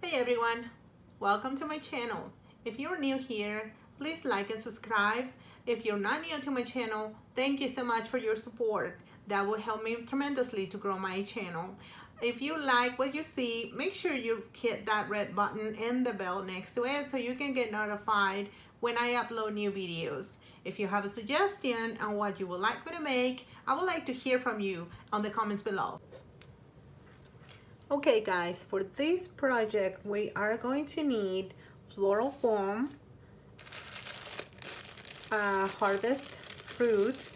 Hey everyone, welcome to my channel. If you're new here, please like and subscribe. If you're not new to my channel, thank you so much for your support. That will help me tremendously to grow my channel. If you like what you see, make sure you hit that red button and the bell next to it so you can get notified when I upload new videos. If you have a suggestion on what you would like me to make, I would like to hear from you on the comments below. Okay guys, for this project we are going to need floral foam, harvest fruits,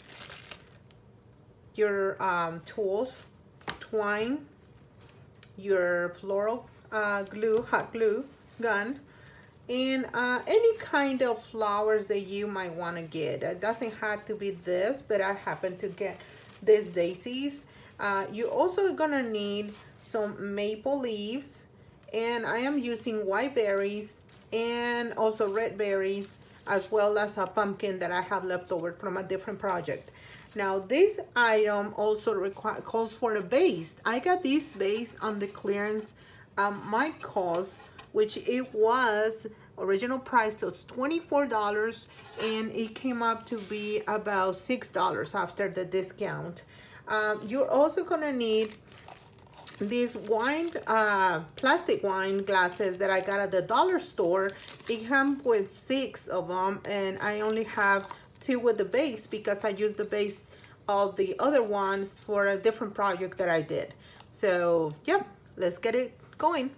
your tools, twine, your floral glue, hot glue gun, and any kind of flowers that you might want to get. It doesn't have to be this, but I happen to get these daisies. You're also gonna need some maple leaves, and I am using white berries and also red berries, as well as a pumpkin that I have left over from a different project. Now this item also calls for a base. I got this base on the clearance my cost, which it was original price, so it's $24, and it came up to be about $6 after the discount. You're also gonna need these wine, plastic wine glasses that I got at the dollar store. It comes with 6 of them, and I only have 2 with the base because I used the base of the other ones for a different project that I did. So yeah, let's get it going.